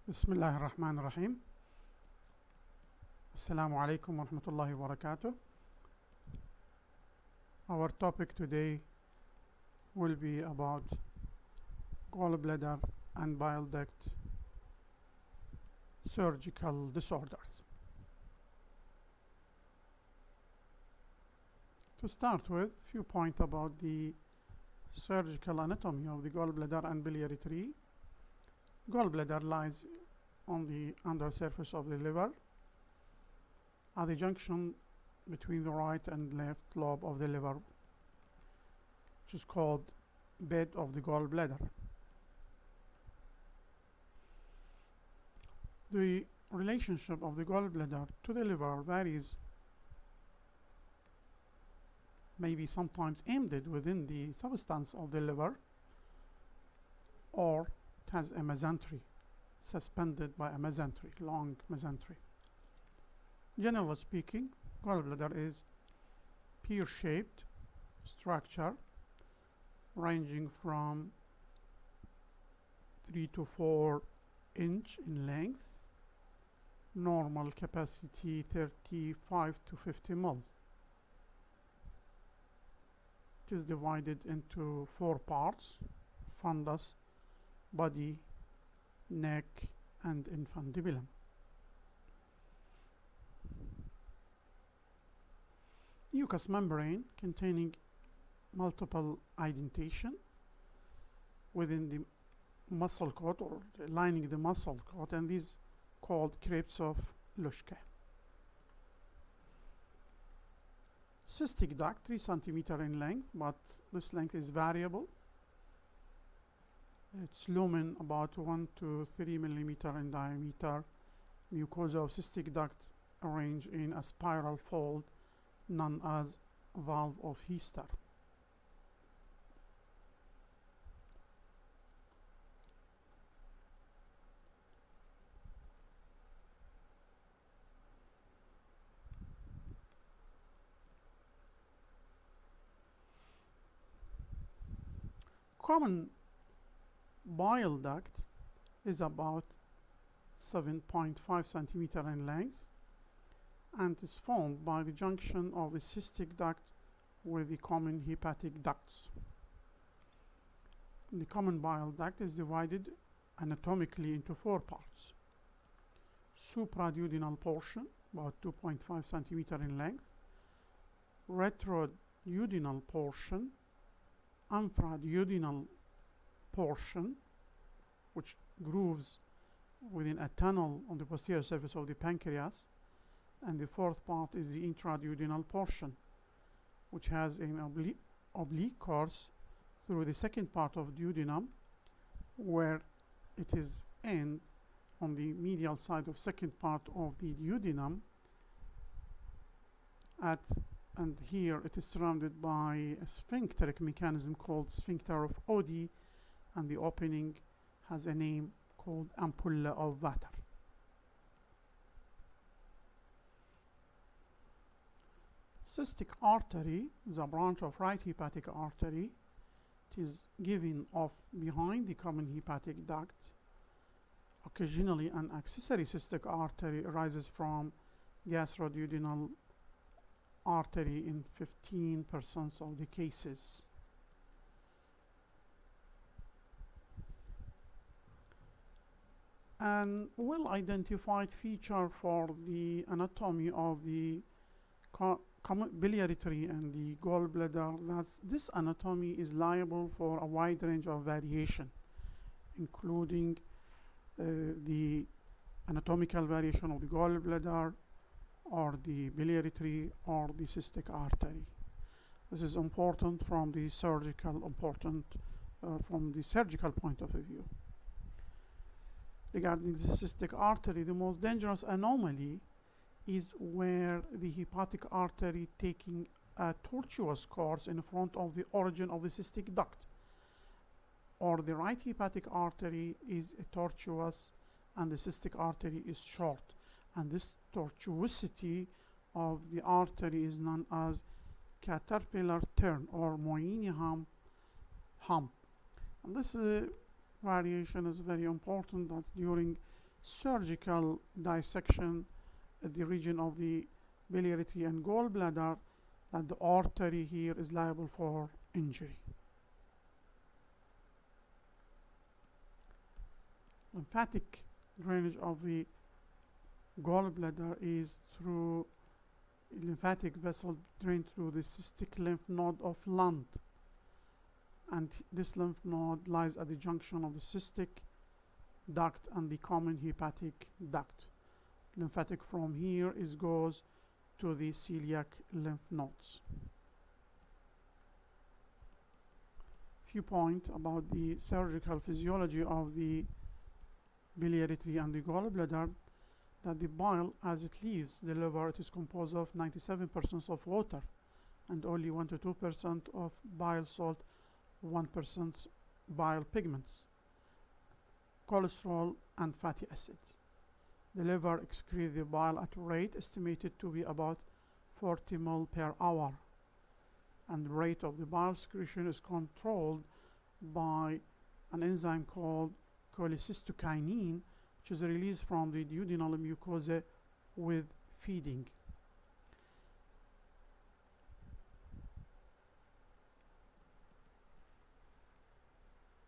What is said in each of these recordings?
بسم الله الرحمن الرحيم. السلام عليكم ورحمة الله وبركاته. Our topic today will be about gallbladder and bile duct surgical disorders. To start with, a few points about the surgical anatomy of the gallbladder and biliary tree. Gallbladder lies on the undersurface of the liver at the junction between the right and left lobe of the liver, which is called bed of the gallbladder. The relationship of the gallbladder to the liver varies, maybe sometimes embedded within the substance of the liver, or it has a mesentery, suspended by a mesentery, long mesentery. Generally speaking, gallbladder is pear-shaped structure ranging from 3 to 4 inch in length, normal capacity 35 to 50 ml. It is divided into 4 parts: fundus, body, neck, and infundibulum. Mucous membrane containing multiple indentation within the muscle coat or lining the muscle coat, and these called crypts of Luschke. Cystic duct 3 cm in length, but this length is variable. Its lumen about 1 to 3 millimeter in diameter. Mucosa of cystic duct arranged in a spiral fold known as valve of Hester. Common bile duct is about 7.5 centimeter in length and is formed by the junction of the cystic duct with the common hepatic ducts. The common bile duct is divided anatomically into 4 parts: supraduodenal portion, about 2.5 centimeter in length; retroduodenal portion; infraduodenal portion, which grooves within a tunnel on the posterior surface of the pancreas; and the 4th part is the intraduodenal portion, which has an oblique course through the 2nd part of duodenum, where it is end on the medial side of 2nd part of the duodenum, and here it is surrounded by a sphincteric mechanism called sphincter of Oddi, and the opening has a name called ampulla of Vater. Cystic artery is a branch of right hepatic artery. It is given off behind the common hepatic duct. Occasionally, an accessory cystic artery arises from gastroduodenal artery in 15% of the cases. An well-identified feature for the anatomy of the biliary tree and the gallbladder, that this anatomy is liable for a wide range of variation, including the anatomical variation of the gallbladder or the biliary tree or the cystic artery. This is important from the surgical point of view. Regarding the cystic artery, the most dangerous anomaly is where the hepatic artery taking a tortuous course in front of the origin of the cystic duct, or the right hepatic artery is tortuous and the cystic artery is short, and this tortuosity of the artery is known as caterpillar turn or Moyni hump. And this variation is very important, that during surgical dissection at the region of the biliary tree and gallbladder, that the artery here is liable for injury. Lymphatic drainage of the gallbladder is through lymphatic vessel drained through the cystic lymph node of lung, and this lymph node lies at the junction of the cystic duct and the common hepatic duct. Lymphatic from here goes to the celiac lymph nodes. Few points about the surgical physiology of the biliary tree and the gallbladder. That the bile, as it leaves the liver, it is composed of 97% of water and only 1 to 2% of bile salt, 1% bile pigments, cholesterol and fatty acid. The liver excretes the bile at a rate estimated to be about 40 ml per hour, and the rate of the bile excretion is controlled by an enzyme called cholecystokinin, which is released from the duodenal mucosa with feeding.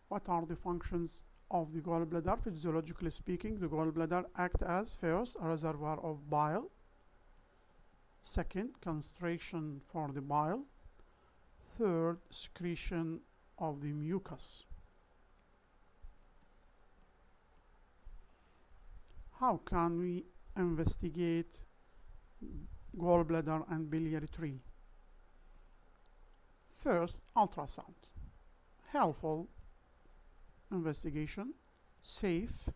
What are the functions of the gallbladder? Physiologically speaking, the gallbladder acts as, first, a reservoir of bile, second, concentration for the bile, third, secretion of the mucus. How can we investigate gallbladder and biliary tree? First, ultrasound. Helpful investigation, safe,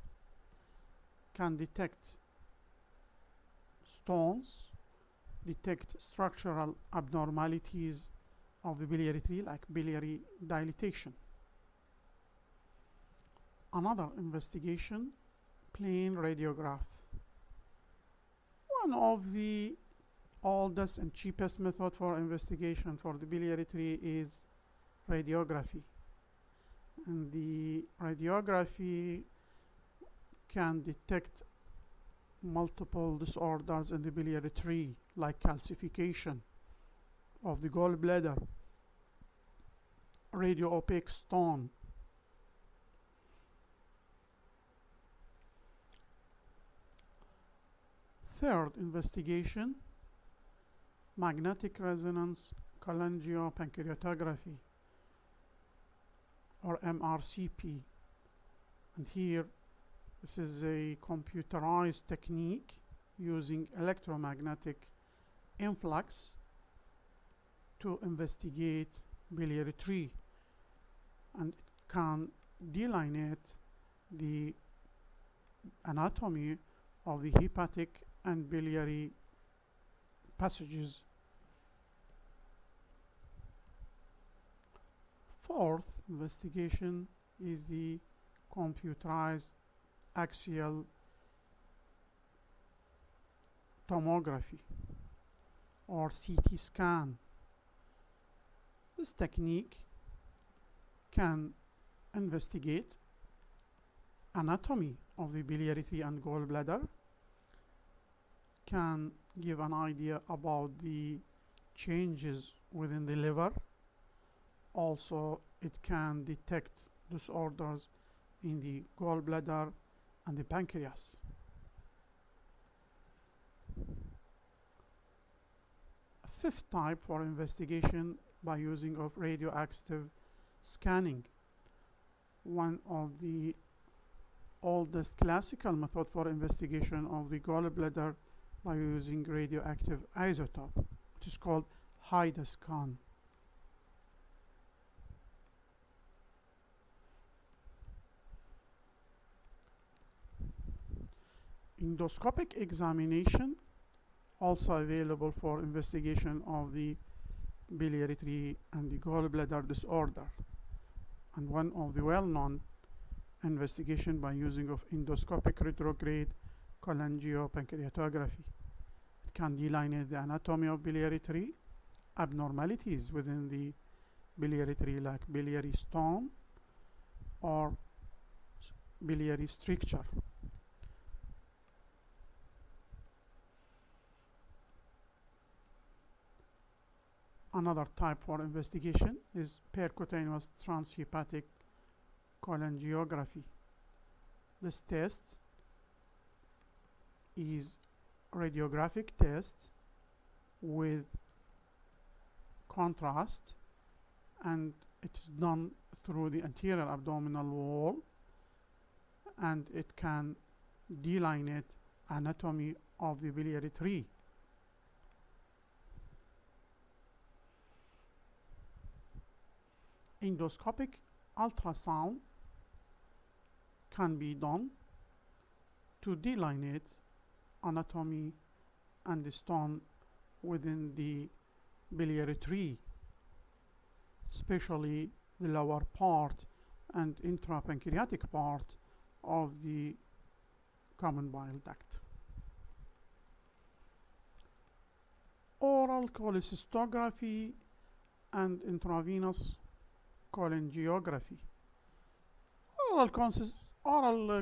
can detect stones, detect structural abnormalities of the biliary tree like biliary dilatation. Another investigation, plain radiograph. One of the oldest and cheapest method for investigation for the biliary tree is radiography. And the radiography can detect multiple disorders in the biliary tree, like calcification of the gallbladder, radio-opaque stone. Third investigation, magnetic resonance cholangiopancreatography, or MRCP. And here, this is a computerized technique using electromagnetic influx to investigate biliary tree, and it can delineate the anatomy of the hepatic and biliary passages. Fourth investigation is the computerized axial tomography, or CT scan. This technique can investigate anatomy of the biliary tree and gallbladder, can give an idea about the changes within the liver. Also, it can detect disorders in the gallbladder and the pancreas. A fifth type for investigation by using of radioactive scanning. One of the oldest classical method for investigation of the gallbladder by using radioactive isotope. It is called HIDA-scan. Endoscopic examination, also available for investigation of the biliary tree and the gallbladder disorder. And one of the well-known investigation by using of endoscopic retrograde cholangiopancreatography. It can delineate the anatomy of biliary tree, abnormalities within the biliary tree like biliary stone or biliary stricture. Another type for investigation is percutaneous transhepatic cholangiography. This test is radiographic test with contrast, and it is done through the anterior abdominal wall, and it can delineate anatomy of the biliary tree. Endoscopic ultrasound can be done to delineate anatomy and the stone within the biliary tree, especially the lower part and intrapancreatic part of the common bile duct. Oral cholecystography and intravenous cholangiography. Oral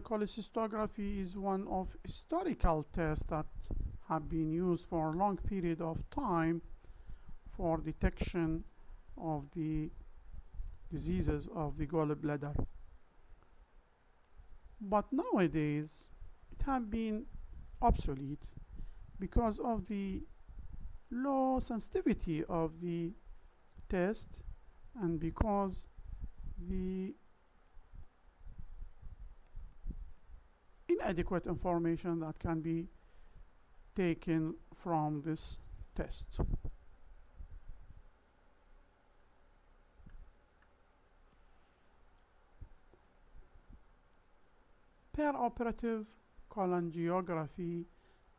cholecystography is one of historical tests that have been used for a long period of time for detection of the diseases of the gallbladder. But nowadays it has been obsolete because of the low sensitivity of the test and because the inadequate information that can be taken from this test. Perioperative cholangiography.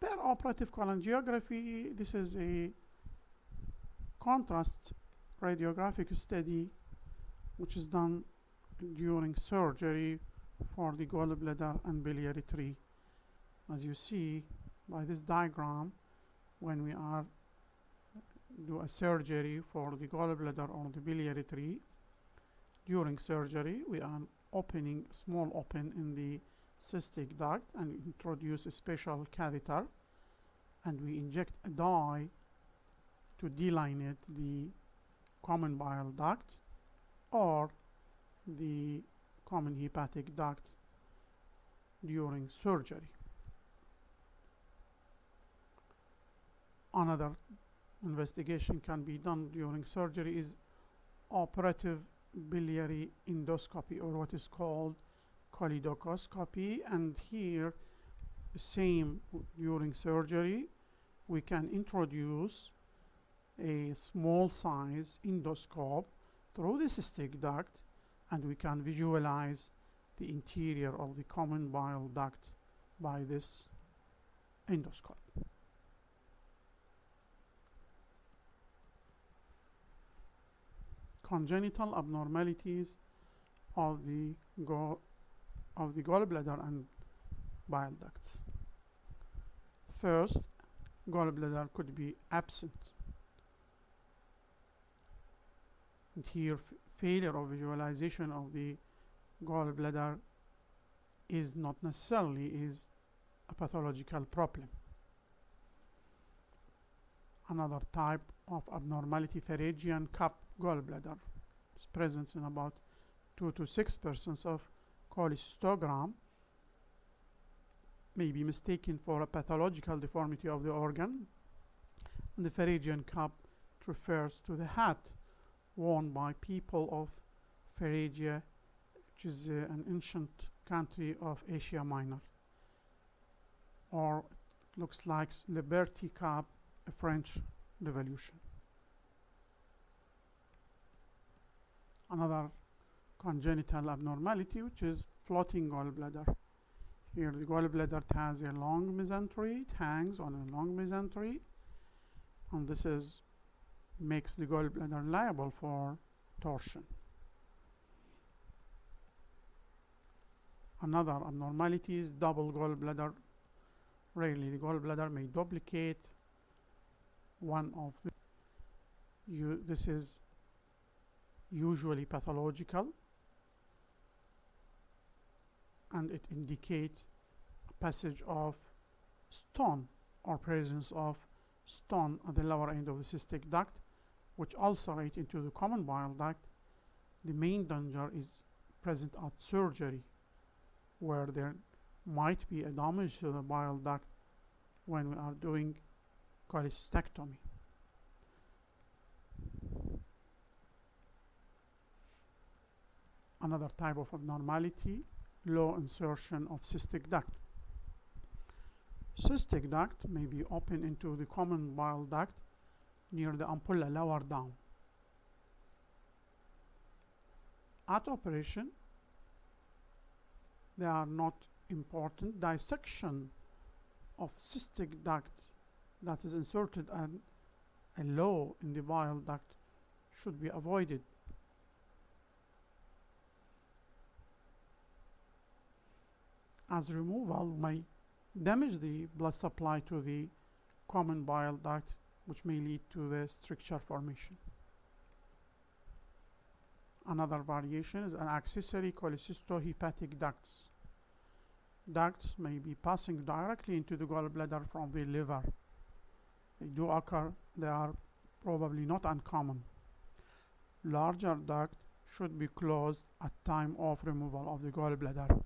Perioperative cholangiography, this is a contrast radiographic study which is done during surgery for the gallbladder and biliary tree. As you see by this diagram, when we are do a surgery for the gallbladder or the biliary tree, during surgery we are opening a small open in the cystic duct and introduce a special catheter, and we inject a dye to delineate the common bile duct or the common hepatic duct during surgery. Another investigation can be done during surgery is operative biliary endoscopy, or what is called choledocoscopy, and here same during surgery we can introduce a small size endoscope through the cystic duct and we can visualize the interior of the common bile duct by this endoscope. Congenital abnormalities of the gallbladder and bile ducts. First, gallbladder could be absent. And here, failure of visualization of the gallbladder is not necessarily is a pathological problem. Another type of abnormality, pharyngeal cup gallbladder, is present in about 2 to 6% of cholecystogram, may be mistaken for a pathological deformity of the organ. And the pharyngeal cup refers to the hat worn by people of Phrygia, which is an ancient country of Asia Minor, or it looks like Liberty Cap, a French Revolution. Another congenital abnormality, which is floating gallbladder. Here the gallbladder has a long mesentery, it hangs on a long mesentery, and this is makes the gallbladder liable for torsion. Another abnormality is double gallbladder. Rarely the gallbladder may duplicate one of the this is usually pathological, and it indicates passage of stone or presence of stone at the lower end of the cystic duct which ulcerate into the common bile duct, the main danger is present at surgery, where there might be a damage to the bile duct when we are doing cholecystectomy. Another type of abnormality, low insertion of cystic duct. Cystic duct may be open into the common bile duct near the ampulla lower down. At operation, they are not important. Dissection of cystic duct that is inserted at low in the bile duct should be avoided. As removal may damage the blood supply to the common bile duct, which may lead to the stricture formation. Another variation is an accessory cholecystohepatic ducts. Ducts may be passing directly into the gallbladder from the liver. They do occur, they are probably not uncommon. Larger duct should be closed at time of removal of the gallbladder.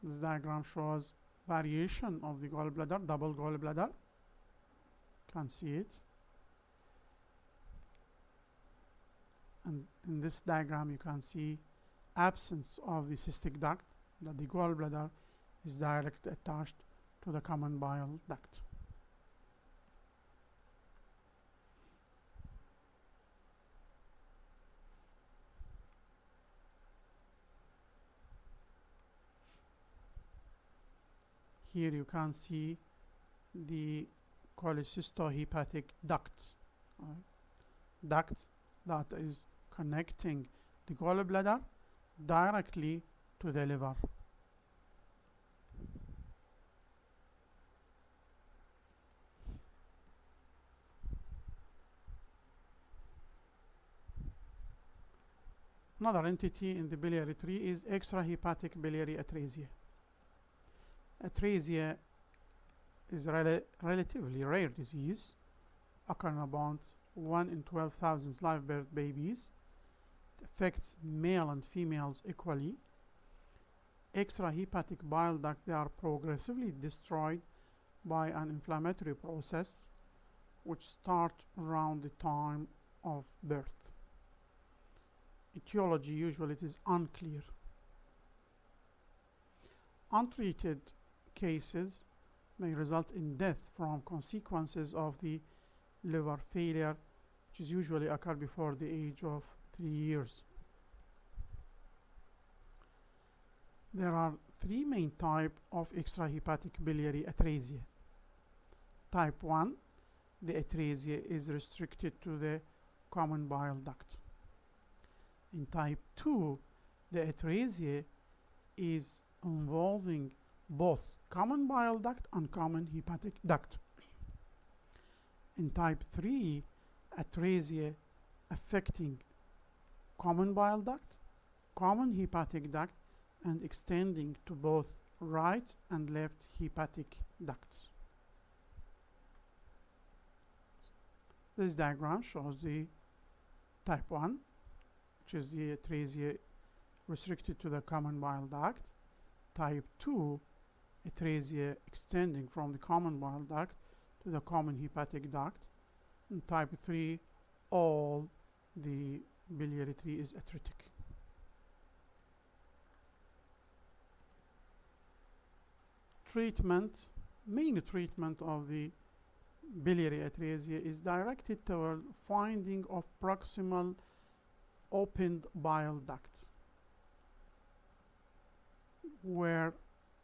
This diagram shows variation of the gallbladder, double gallbladder. You can see it. And in this diagram you can see absence of the cystic duct, that the gallbladder is directly attached to the common bile duct. Here you can see the cholecystohepatic duct, duct that is connecting the gallbladder directly to the liver. Another entity in the biliary tree is extrahepatic biliary atresia. Atresia is a relatively rare disease, occurring about 1 in 12,000 live birth babies. It affects male and females equally. Extrahepatic bile duct, they are progressively destroyed by an inflammatory process which starts around the time of birth. Etiology, usually it is unclear. Untreated cases may result in death from consequences of the liver failure, which is usually occur before the age of 3 years. There are 3 main types of extrahepatic biliary atresia. Type 1, the atresia is restricted to the common bile duct. In type 2, the atresia is involving both common bile duct and common hepatic duct. In type 3, atresia affecting common bile duct, common hepatic duct, and extending to both right and left hepatic ducts. This diagram shows the type 1, which is the atresia restricted to the common bile duct. Type 2, atresia extending from the common bile duct to the common hepatic duct. And type 3, all the biliary tree is atretic. Treatment, main treatment of the biliary atresia is directed toward finding of proximal opened bile duct, where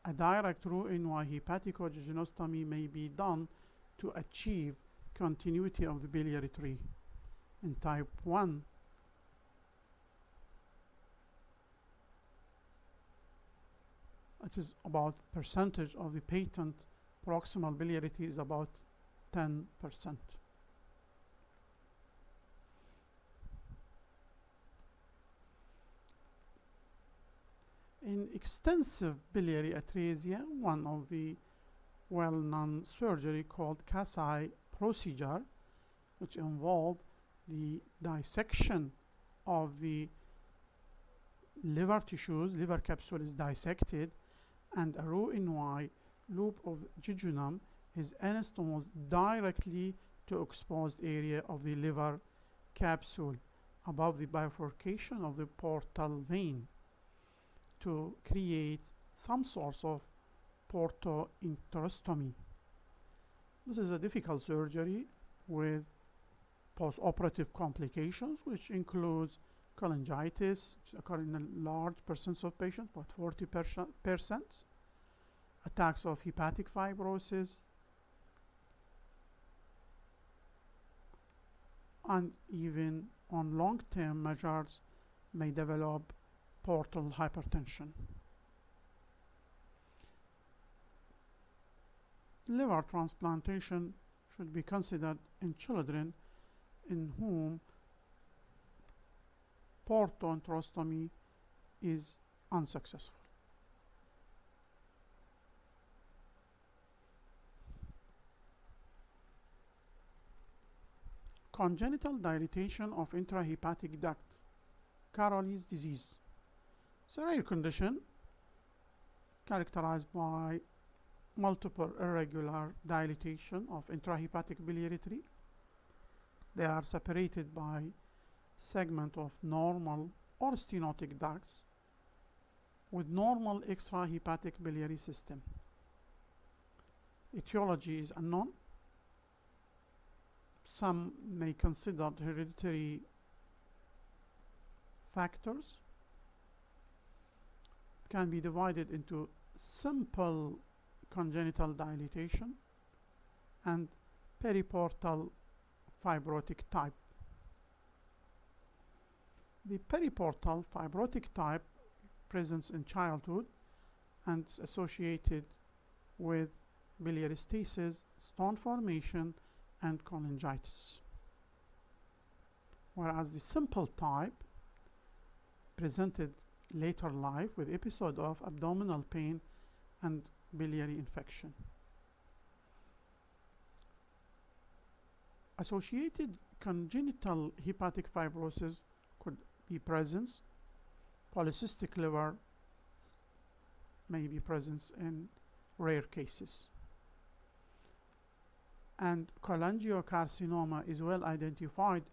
a direct Roux-en-Y hepaticojejunostomy may be done to achieve continuity of the biliary tree. In type 1, it is about percentage of the patent proximal biliary tree is about 10%. In extensive biliary atresia, one of the well-known surgery called Kasai procedure, which involved the dissection of the liver tissues, liver capsule is dissected, and a Roux-en-Y loop of jejunum is anastomosed directly to exposed area of the liver capsule above the bifurcation of the portal vein to create some source of portoenterostomy. This is a difficult surgery with post-operative complications, which includes cholangitis, which occur in a large percent of patients, about 40%, attacks of hepatic fibrosis, and even on long-term measures may develop portal hypertension. Liver transplantation should be considered in children in whom portoenterostomy is unsuccessful. Congenital dilatation of intrahepatic duct, Caroli's disease. It's a rare condition characterized by multiple irregular dilatation of intrahepatic biliary tree. They are separated by segment of normal or stenotic ducts with normal extrahepatic biliary system. Etiology is unknown. Some may consider hereditary factors. It can be divided into simple congenital dilatation and periportal fibrotic type. The periportal fibrotic type presents in childhood and is associated with biliary stasis, stone formation, and cholangitis. Whereas the simple type presented later life with episode of abdominal pain and biliary infection. Associated congenital hepatic fibrosis could be presence. Polycystic liver may be present in rare cases. And cholangiocarcinoma is well identified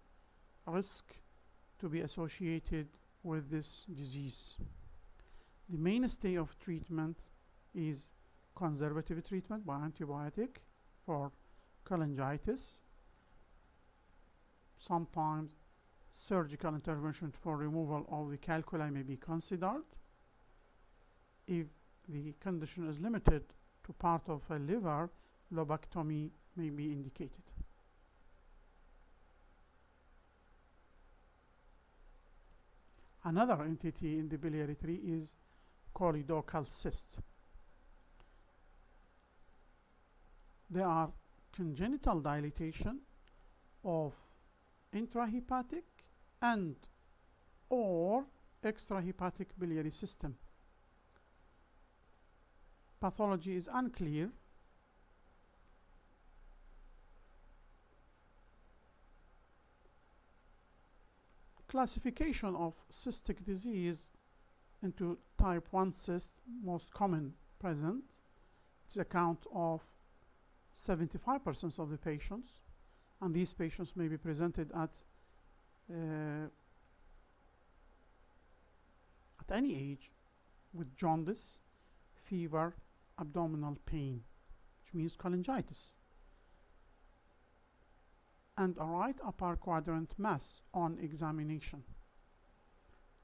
risk to be associated with this disease. The mainstay of treatment is conservative treatment by antibiotic for cholangitis. Sometimes surgical intervention for removal of the calculi may be considered. If the condition is limited to part of a liver, lobectomy may be indicated. Another entity in the biliary tree is choledochal cyst. They are congenital dilatation of intrahepatic and or extrahepatic biliary system. Pathology is unclear. Classification of cystic disease into type 1 cyst, most common present. It's account of 75% of the patients, and these patients may be presented at any age with jaundice, fever, abdominal pain, which means cholangitis, and a right upper quadrant mass on examination.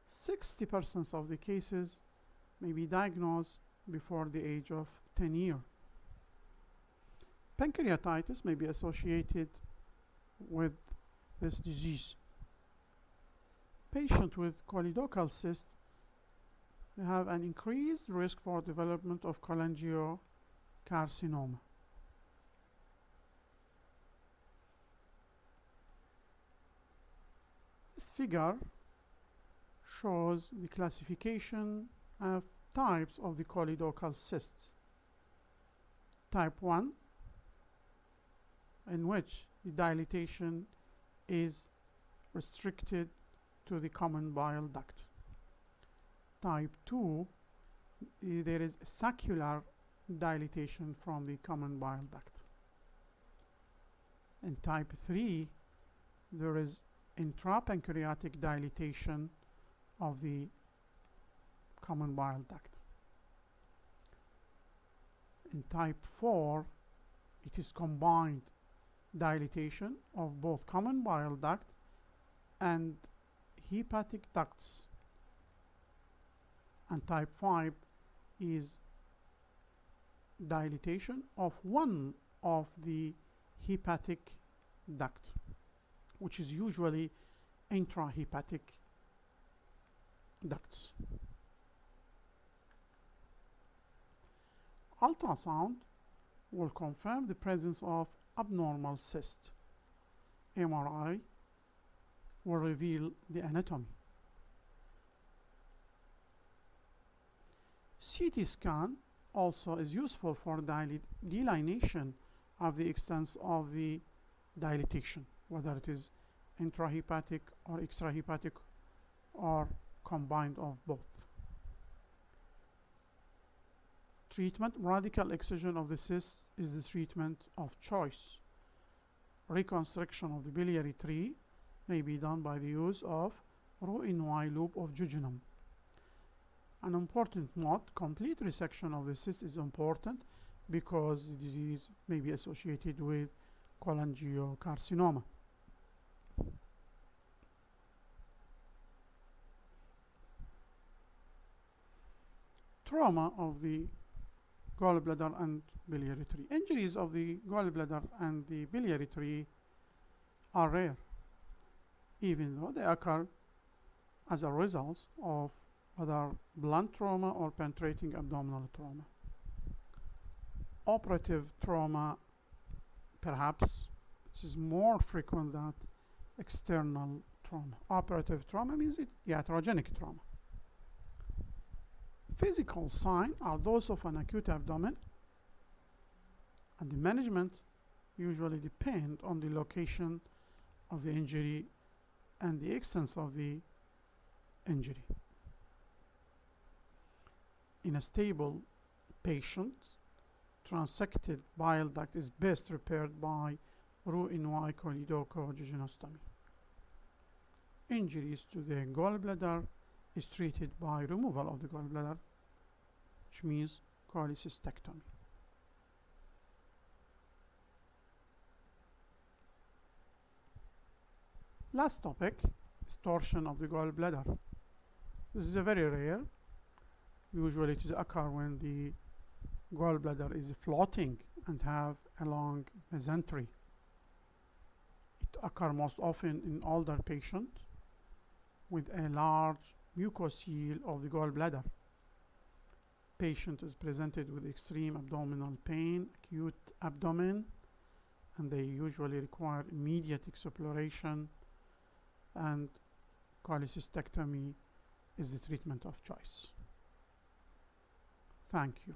60% of the cases may be diagnosed before the age of 10 years. Pancreatitis may be associated with this disease. Patients with choledochal cyst have an increased risk for development of cholangiocarcinoma. This figure shows the classification of types of the choledochal cysts. Type 1, in which the dilatation is restricted to the common bile duct. Type 2, there is saccular dilatation from the common bile duct. In type 3, there is intrapancreatic dilatation of the common bile duct. In type 4, it is combined dilatation of both common bile duct and hepatic ducts. And type 5 is dilatation of one of the hepatic duct, which is usually intrahepatic ducts. Ultrasound will confirm the presence of abnormal cyst. MRI will reveal the anatomy. CT scan also is useful for delineation of the extent of the dilatation, whether it is intrahepatic or extrahepatic or combined of both. Treatment: radical excision of the cyst is the treatment of choice. Reconstruction of the biliary tree may be done by the use of Roux-en-Y loop of jejunum. An important note: complete resection of the cyst is important because the disease may be associated with cholangiocarcinoma. Trauma of the gallbladder and biliary tree. Injuries of the gallbladder and the biliary tree are rare, even though they occur as a result of either blunt trauma or penetrating abdominal trauma. Operative trauma, perhaps, it is more frequent than external trauma. Operative trauma means iatrogenic trauma. Physical signs are those of an acute abdomen, and the management usually depend on the location of the injury and the extent of the injury. In a stable patient, transected bile duct is best repaired by Roux-en-Y choledochojejunostomy. Injuries to the gallbladder is treated by removal of the gallbladder, which means cholecystectomy. Last topic is torsion of the gallbladder. This is a very rare. Usually it is occur when the gallbladder is floating and have a long mesentery. It occurs most often in older patients with a large mucocele of the gallbladder. Patient is presented with extreme abdominal pain, acute abdomen, and they usually require immediate exploration, and cholecystectomy is the treatment of choice. Thank you.